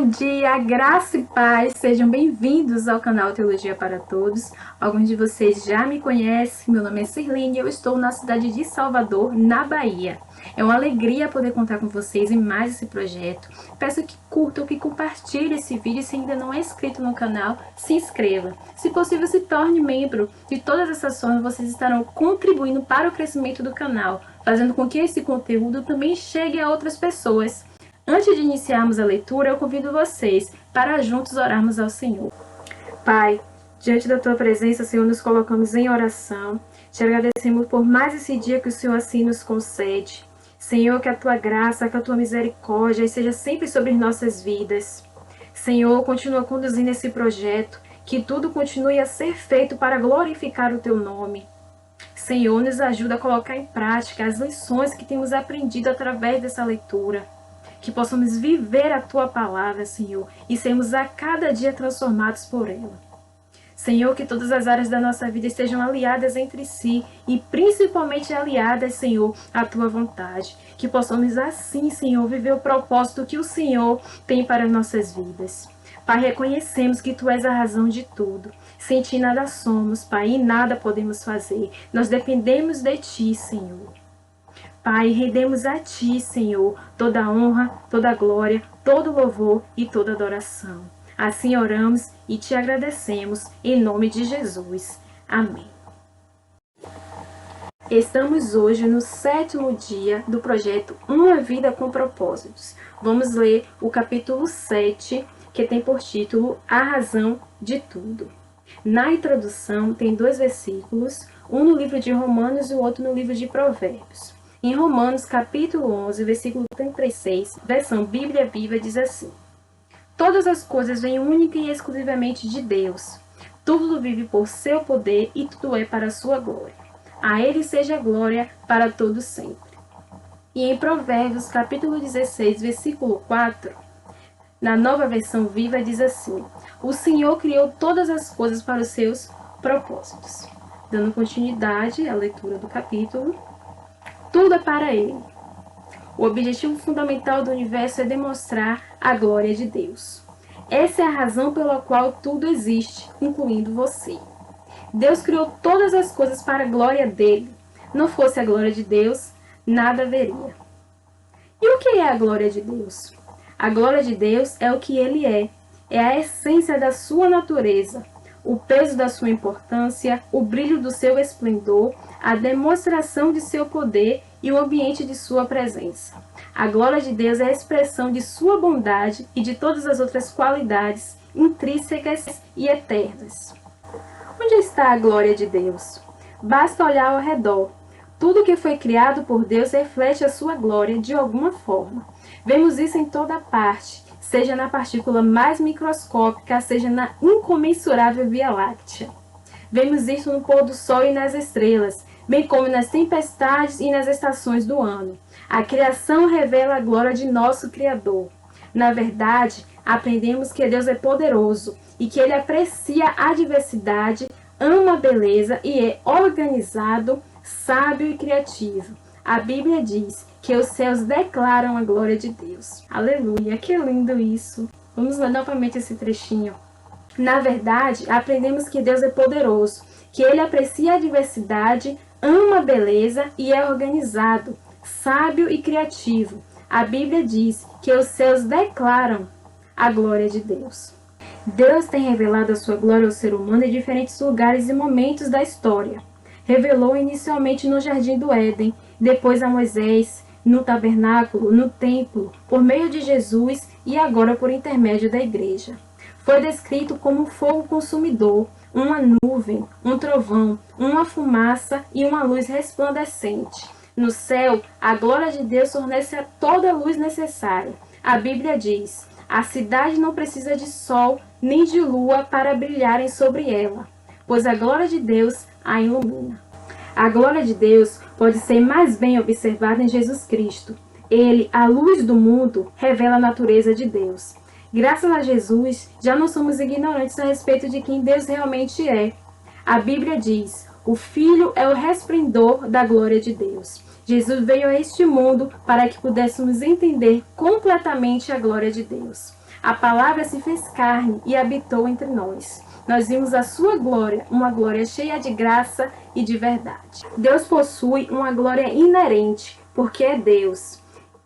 Bom dia, graça e paz, sejam bem-vindos ao canal Teologia para Todos. Alguns de vocês já me conhecem, meu nome é Sirlene e eu estou na cidade de Salvador, na Bahia. É uma alegria poder contar com vocês em mais esse projeto. Peço que curtam, que compartilhem esse vídeo. Se ainda não é inscrito no canal, se inscreva. Se possível, se torne membro. De todas essas formas, vocês estarão contribuindo para o crescimento do canal, fazendo com que esse conteúdo também chegue a outras pessoas. Antes de iniciarmos a leitura, eu convido vocês para juntos orarmos ao Senhor. Pai, diante da Tua presença, Senhor, nos colocamos em oração. Te agradecemos por mais esse dia que o Senhor assim nos concede. Senhor, que a Tua graça, que a Tua misericórdia seja sempre sobre nossas vidas. Senhor, continua conduzindo esse projeto, que tudo continue a ser feito para glorificar o Teu nome. Senhor, nos ajuda a colocar em prática as lições que temos aprendido através dessa leitura. Que possamos viver a Tua palavra, Senhor, e sermos a cada dia transformados por ela. Senhor, que todas as áreas da nossa vida estejam aliadas entre si e principalmente aliadas, Senhor, à Tua vontade. Que possamos assim, Senhor, viver o propósito que o Senhor tem para nossas vidas. Pai, reconhecemos que Tu és a razão de tudo. Sem Ti nada somos, Pai, e nada podemos fazer. Nós dependemos de Ti, Senhor. Pai, rendemos a Ti, Senhor, toda a honra, toda a glória, todo o louvor e toda a adoração. Assim oramos e Te agradecemos, em nome de Jesus. Amém. Estamos hoje no 7º dia do projeto Uma Vida com Propósitos. Vamos ler o capítulo 7, que tem por título A Razão de Tudo. Na introdução tem 2 versículos, um no livro de Romanos e o outro no livro de Provérbios. Em Romanos, capítulo 11, versículo 36, versão Bíblia Viva, diz assim: Todas as coisas vêm única e exclusivamente de Deus. Tudo vive por seu poder e tudo é para a sua glória. A Ele seja glória para todo sempre. E em Provérbios, capítulo 16, versículo 4, na nova versão Viva, diz assim: O Senhor criou todas as coisas para os seus propósitos. Dando continuidade à leitura do capítulo, tudo é para Ele. O objetivo fundamental do universo é demonstrar a glória de Deus. Essa é a razão pela qual tudo existe, incluindo você. Deus criou todas as coisas para a glória dele. Não fosse a glória de Deus, nada haveria. E o que é a glória de Deus? A glória de Deus é o que Ele é a essência da sua natureza, o peso da sua importância, o brilho do seu esplendor, a demonstração de seu poder e o ambiente de sua presença. A glória de Deus é a expressão de sua bondade e de todas as outras qualidades intrínsecas e eternas. Onde está a glória de Deus? Basta olhar ao redor. Tudo que foi criado por Deus reflete a sua glória de alguma forma. Vemos isso em toda parte, seja na partícula mais microscópica, seja na incomensurável Via Láctea. Vemos isso no pôr do sol e nas estrelas, bem como nas tempestades e nas estações do ano. A criação revela a glória de nosso Criador. Na verdade, aprendemos que Deus é poderoso e que Ele aprecia a diversidade, ama a beleza e é organizado, sábio e criativo. A Bíblia diz que os céus declaram a glória de Deus. Aleluia, que lindo isso! Vamos ler novamente esse trechinho. Na verdade, aprendemos que Deus é poderoso, que Ele aprecia a diversidade, ama a beleza e é organizado, sábio e criativo. A Bíblia diz que os céus declaram a glória de Deus. Deus tem revelado a sua glória ao ser humano em diferentes lugares e momentos da história. Revelou inicialmente no Jardim do Éden, depois a Moisés, no tabernáculo, no templo, por meio de Jesus e agora por intermédio da igreja. Foi descrito como um fogo consumidor, uma nuvem, um trovão, uma fumaça e uma luz resplandecente. No céu, a glória de Deus fornece toda a luz necessária. A Bíblia diz: a cidade não precisa de sol nem de lua para brilharem sobre ela, pois a glória de Deus a ilumina. A glória de Deus pode ser mais bem observada em Jesus Cristo. Ele, a luz do mundo, revela a natureza de Deus. Graças a Jesus, já não somos ignorantes a respeito de quem Deus realmente é. A Bíblia diz: o Filho é o resplendor da glória de Deus. Jesus veio a este mundo para que pudéssemos entender completamente a glória de Deus. A palavra se fez carne e habitou entre nós. Nós vimos a sua glória, uma glória cheia de graça e de verdade. Deus possui uma glória inerente, porque é Deus,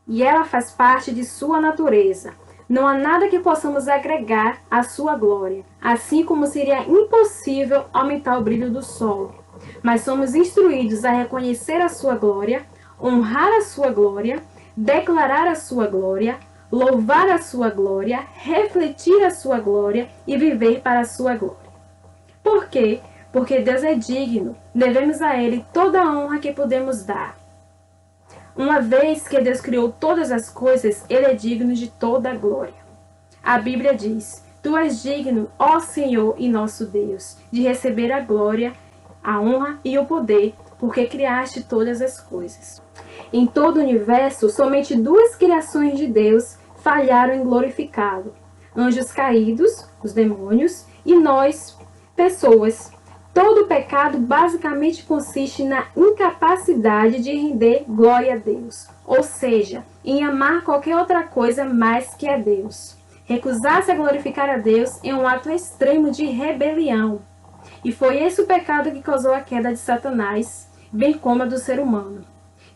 e ela faz parte de sua natureza. Não há nada que possamos agregar à sua glória, assim como seria impossível aumentar o brilho do sol. Mas somos instruídos a reconhecer a sua glória, honrar a sua glória, declarar a sua glória, louvar a sua glória, refletir a sua glória e viver para a sua glória. Por quê? Porque Deus é digno, devemos a Ele toda a honra que podemos dar. Uma vez que Deus criou todas as coisas, Ele é digno de toda a glória. A Bíblia diz: Tu és digno, ó Senhor e nosso Deus, de receber a glória, a honra e o poder, porque criaste todas as coisas. Em todo o universo, somente duas criações de Deus falharam em glorificá-lo: anjos caídos, os demônios, e nós, pessoas. Todo pecado basicamente consiste na incapacidade de render glória a Deus, ou seja, em amar qualquer outra coisa mais que a Deus. Recusar-se a glorificar a Deus é um ato extremo de rebelião. E foi esse o pecado que causou a queda de Satanás, bem como a do ser humano.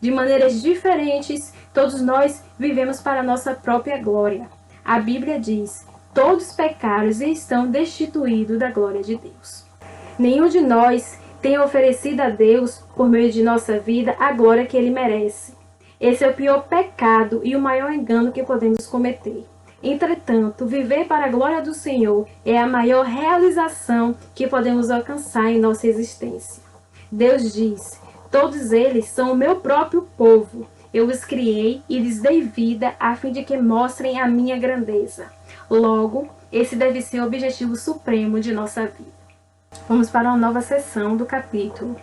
De maneiras diferentes, todos nós vivemos para a nossa própria glória. A Bíblia diz: todos pecaram e estão destituídos da glória de Deus. Nenhum de nós tem oferecido a Deus, por meio de nossa vida, a glória que Ele merece. Esse é o pior pecado e o maior engano que podemos cometer. Entretanto, viver para a glória do Senhor é a maior realização que podemos alcançar em nossa existência. Deus diz: todos eles são o meu próprio povo. Eu os criei e lhes dei vida a fim de que mostrem a minha grandeza. Logo, esse deve ser o objetivo supremo de nossa vida. Vamos para uma nova sessão do capítulo.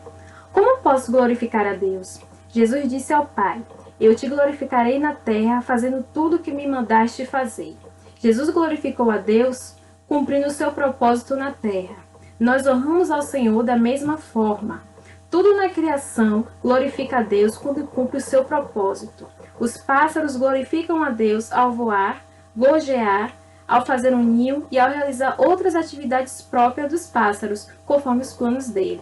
Como posso glorificar a Deus? Jesus disse ao Pai: Eu te glorificarei na terra, fazendo tudo o que me mandaste fazer. Jesus glorificou a Deus, cumprindo o seu propósito na terra. Nós honramos ao Senhor da mesma forma. Tudo na criação glorifica a Deus quando cumpre o seu propósito. Os pássaros glorificam a Deus ao voar, gorjear, ao fazer um ninho e ao realizar outras atividades próprias dos pássaros, conforme os planos dele.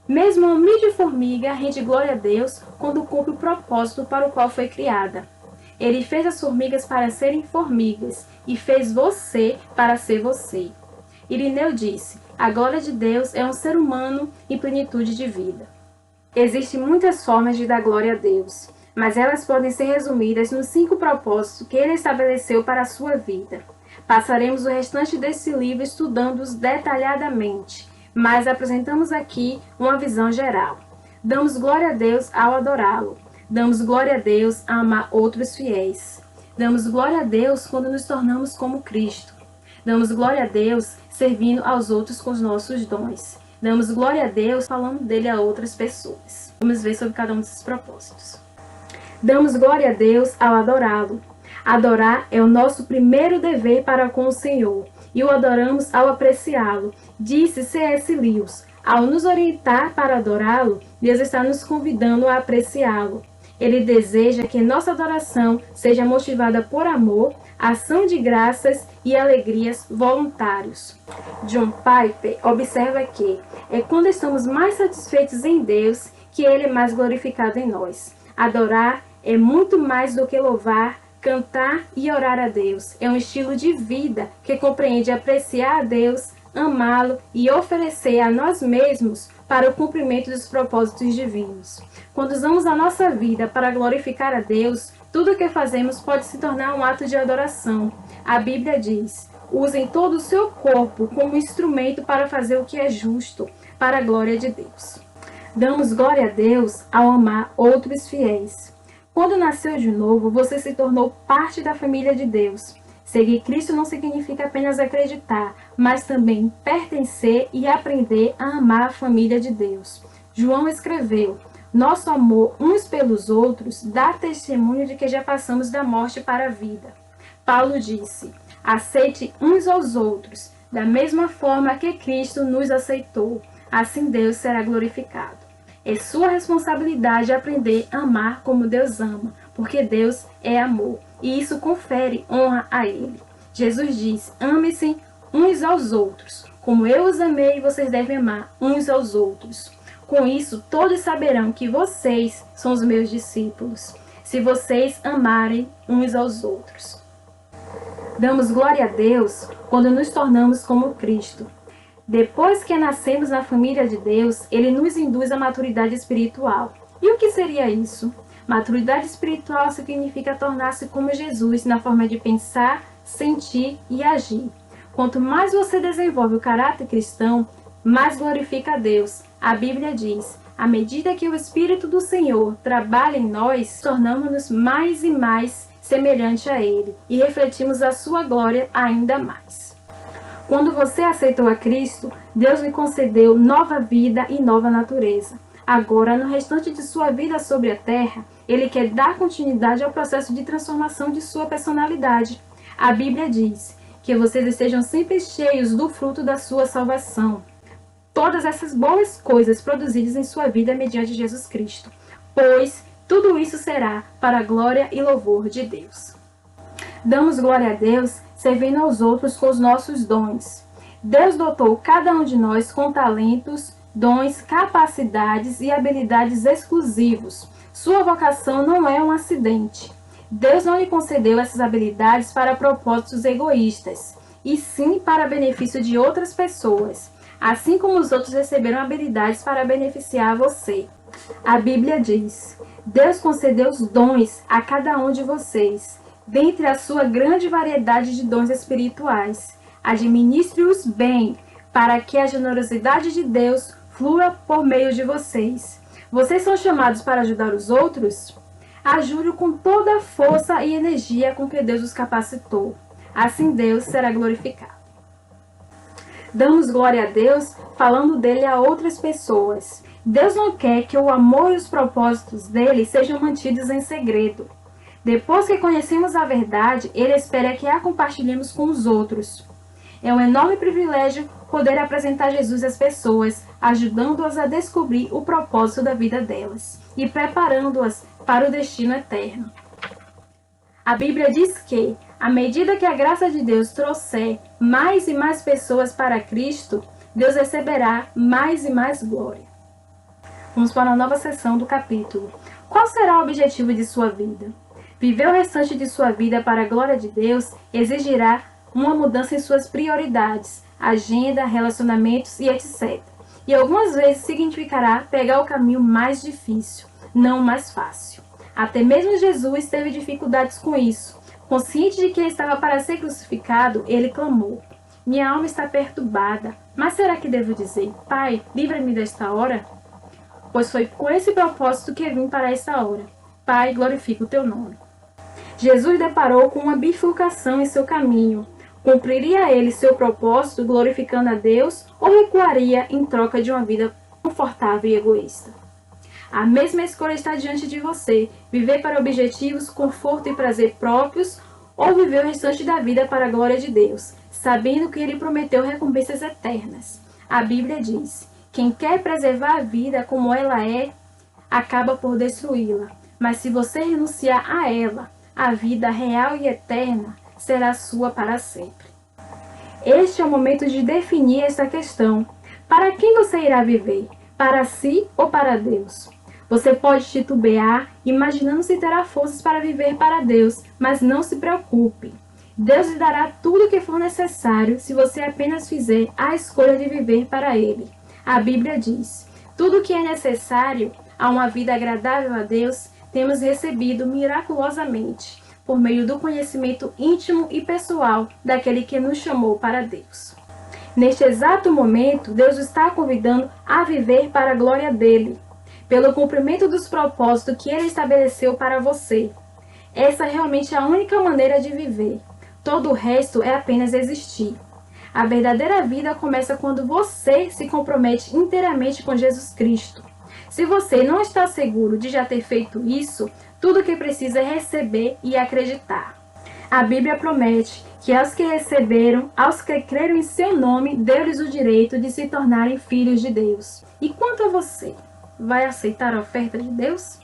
Mesmo a humilde formiga rende glória a Deus quando cumpre o propósito para o qual foi criada. Ele fez as formigas para serem formigas e fez você para ser você. Irineu disse: a glória de Deus é um ser humano em plenitude de vida. Existem muitas formas de dar glória a Deus, mas elas podem ser resumidas nos 5 propósitos que ele estabeleceu para a sua vida. Passaremos o restante desse livro estudando-os detalhadamente, mas apresentamos aqui uma visão geral. Damos glória a Deus ao adorá-lo. Damos glória a Deus a amar outros fiéis. Damos glória a Deus quando nos tornamos como Cristo. Damos glória a Deus servindo aos outros com os nossos dons. Damos glória a Deus falando dele a outras pessoas. Vamos ver sobre cada um desses propósitos. Damos glória a Deus ao adorá-lo. Adorar é o nosso primeiro dever para com o Senhor, e o adoramos ao apreciá-lo. Disse C.S. Lewis: ao nos orientar para adorá-lo, Deus está nos convidando a apreciá-lo. Ele deseja que nossa adoração seja motivada por amor, ação de graças e alegrias voluntários. John Piper observa que é quando estamos mais satisfeitos em Deus que Ele é mais glorificado em nós. Adorar é muito mais do que louvar, cantar e orar a Deus. É um estilo de vida que compreende apreciar a Deus, amá-lo e oferecer a nós mesmos para o cumprimento dos propósitos divinos. Quando usamos a nossa vida para glorificar a Deus, tudo o que fazemos pode se tornar um ato de adoração. A Bíblia diz: usem todo o seu corpo como instrumento para fazer o que é justo, para a glória de Deus. Damos glória a Deus ao amar outros fiéis. Quando nasceu de novo, você se tornou parte da família de Deus. Seguir Cristo não significa apenas acreditar, mas também pertencer e aprender a amar a família de Deus. João escreveu: nosso amor uns pelos outros dá testemunho de que já passamos da morte para a vida. Paulo disse: aceite uns aos outros, da mesma forma que Cristo nos aceitou. Assim Deus será glorificado. É sua responsabilidade aprender a amar como Deus ama, porque Deus é amor, e isso confere honra a Ele. Jesus diz: amem-se uns aos outros. Como eu os amei, vocês devem amar uns aos outros. Com isso, todos saberão que vocês são os meus discípulos, se vocês amarem uns aos outros. Damos glória a Deus quando nos tornamos como Cristo. Depois que nascemos na família de Deus, Ele nos induz à maturidade espiritual. E o que seria isso? Maturidade espiritual significa tornar-se como Jesus na forma de pensar, sentir e agir. Quanto mais você desenvolve o caráter cristão, mais glorifica a Deus. A Bíblia diz: à medida que o Espírito do Senhor trabalha em nós, tornamos-nos mais e mais semelhante a Ele e refletimos a sua glória ainda mais. Quando você aceitou a Cristo, Deus lhe concedeu nova vida e nova natureza. Agora, no restante de sua vida sobre a terra, Ele quer dar continuidade ao processo de transformação de sua personalidade. A Bíblia diz que vocês estejam sempre cheios do fruto da sua salvação. Todas essas boas coisas produzidas em sua vida mediante Jesus Cristo, pois tudo isso será para a glória e louvor de Deus. Damos glória a Deus servindo aos outros com os nossos dons. Deus dotou cada um de nós com talentos, dons, capacidades e habilidades exclusivos. Sua vocação não é um acidente. Deus não lhe concedeu essas habilidades para propósitos egoístas, e sim para benefício de outras pessoas, assim como os outros receberam habilidades para beneficiar você. A Bíblia diz: Deus concedeu os dons a cada um de vocês, dentre a sua grande variedade de dons espirituais. Administre-os bem, para que a generosidade de Deus flua por meio de vocês. Vocês são chamados para ajudar os outros? Ajude com toda a força e energia com que Deus os capacitou. Assim Deus será glorificado. Damos glória a Deus falando dele a outras pessoas. Deus não quer que o amor e os propósitos dele sejam mantidos em segredo. Depois que conhecemos a verdade, Ele espera que a compartilhemos com os outros. É um enorme privilégio poder apresentar Jesus às pessoas, ajudando-as a descobrir o propósito da vida delas e preparando-as para o destino eterno. A Bíblia diz que, à medida que a graça de Deus trouxer mais e mais pessoas para Cristo, Deus receberá mais e mais glória. Vamos para uma nova sessão do capítulo. Qual será o objetivo de sua vida? Viver o restante de sua vida para a glória de Deus exigirá uma mudança em suas prioridades, agenda, relacionamentos e etc. E algumas vezes significará pegar o caminho mais difícil, não o mais fácil. Até mesmo Jesus teve dificuldades com isso. Consciente de que estava para ser crucificado, ele clamou: minha alma está perturbada, mas será que devo dizer: Pai, livra-me desta hora? Pois foi com esse propósito que vim para esta hora. Pai, glorifica o teu nome. Jesus deparou com uma bifurcação em seu caminho. Cumpriria ele seu propósito glorificando a Deus ou recuaria em troca de uma vida confortável e egoísta? A mesma escolha está diante de você: viver para objetivos, conforto e prazer próprios ou viver o restante da vida para a glória de Deus, sabendo que Ele prometeu recompensas eternas. A Bíblia diz: quem quer preservar a vida como ela é, acaba por destruí-la. Mas se você renunciar a ela, a vida real e eterna será sua para sempre. Este é o momento de definir esta questão. Para quem você irá viver? Para si ou para Deus? Você pode titubear, imaginando se terá forças para viver para Deus, mas não se preocupe. Deus lhe dará tudo o que for necessário se você apenas fizer a escolha de viver para Ele. A Bíblia diz: tudo o que é necessário a uma vida agradável a Deus, temos recebido miraculosamente, por meio do conhecimento íntimo e pessoal daquele que nos chamou para Deus. Neste exato momento, Deus está convidando a viver para a glória dele, pelo cumprimento dos propósitos que Ele estabeleceu para você. Essa é realmente a única maneira de viver. Todo o resto é apenas existir. A verdadeira vida começa quando você se compromete inteiramente com Jesus Cristo. Se você não está seguro de já ter feito isso, tudo o que precisa é receber e acreditar. A Bíblia promete que aos que receberam, aos que creram em seu nome, deu-lhes o direito de se tornarem filhos de Deus. E quanto a você, vai aceitar a oferta de Deus?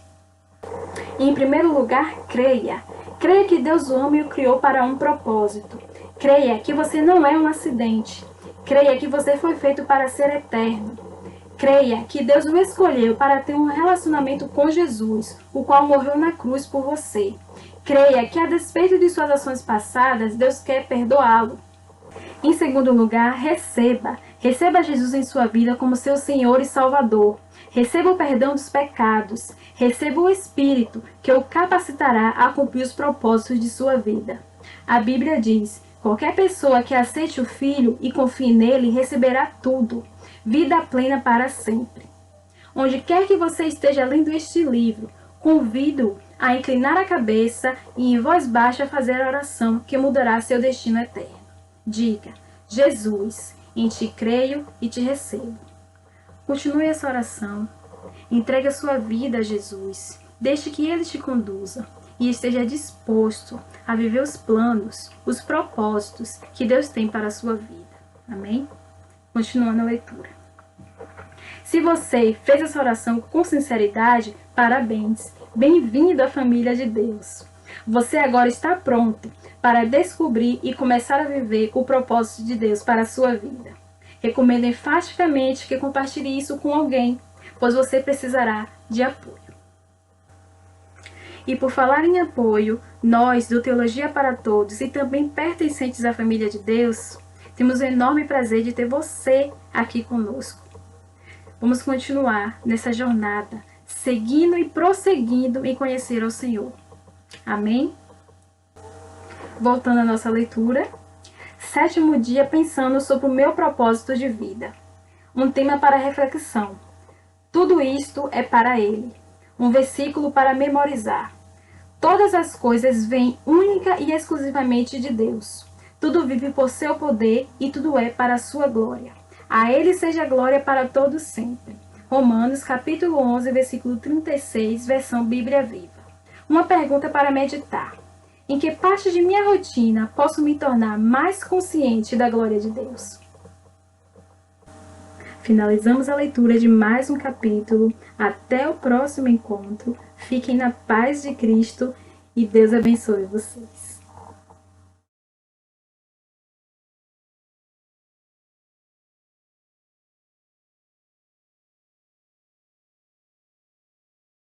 Em primeiro lugar, creia. Creia que Deus o ama e o criou para um propósito. Creia que você não é um acidente. Creia que você foi feito para ser eterno. Creia que Deus o escolheu para ter um relacionamento com Jesus, o qual morreu na cruz por você. Creia que, a despeito de suas ações passadas, Deus quer perdoá-lo. Em segundo lugar, receba. Receba Jesus em sua vida como seu Senhor e Salvador. Receba o perdão dos pecados. Receba o Espírito, que o capacitará a cumprir os propósitos de sua vida. A Bíblia diz: qualquer pessoa que aceite o Filho e confie nele receberá tudo, vida plena para sempre. Onde quer que você esteja lendo este livro, convido-o a inclinar a cabeça e em voz baixa fazer a oração que mudará seu destino eterno. Diga: Jesus, em ti creio e te recebo. Continue essa oração. Entregue a sua vida a Jesus. Deixe que Ele te conduza e esteja disposto a viver os planos, os propósitos que Deus tem para a sua vida. Amém? Continuando a leitura. Se você fez essa oração com sinceridade, parabéns. Bem-vindo à família de Deus. Você agora está pronto para descobrir e começar a viver o propósito de Deus para a sua vida. Recomendo enfaticamente que compartilhe isso com alguém, pois você precisará de apoio. E por falar em apoio, nós do Teologia para Todos e também pertencentes à família de Deus, temos o enorme prazer de ter você aqui conosco. Vamos continuar nessa jornada, seguindo e prosseguindo em conhecer ao Senhor. Amém? Voltando à nossa leitura. 7º dia pensando sobre o meu propósito de vida. Um tema para reflexão. Tudo isto é para Ele. Um versículo para memorizar. Todas as coisas vêm única e exclusivamente de Deus. Tudo vive por seu poder e tudo é para a sua glória. A Ele seja glória para todos sempre. Romanos capítulo 11, versículo 36, versão Bíblia Viva. Uma pergunta para meditar. Em que parte de minha rotina posso me tornar mais consciente da glória de Deus? Finalizamos a leitura de mais um capítulo. Até o próximo encontro. Fiquem na paz de Cristo e Deus abençoe vocês.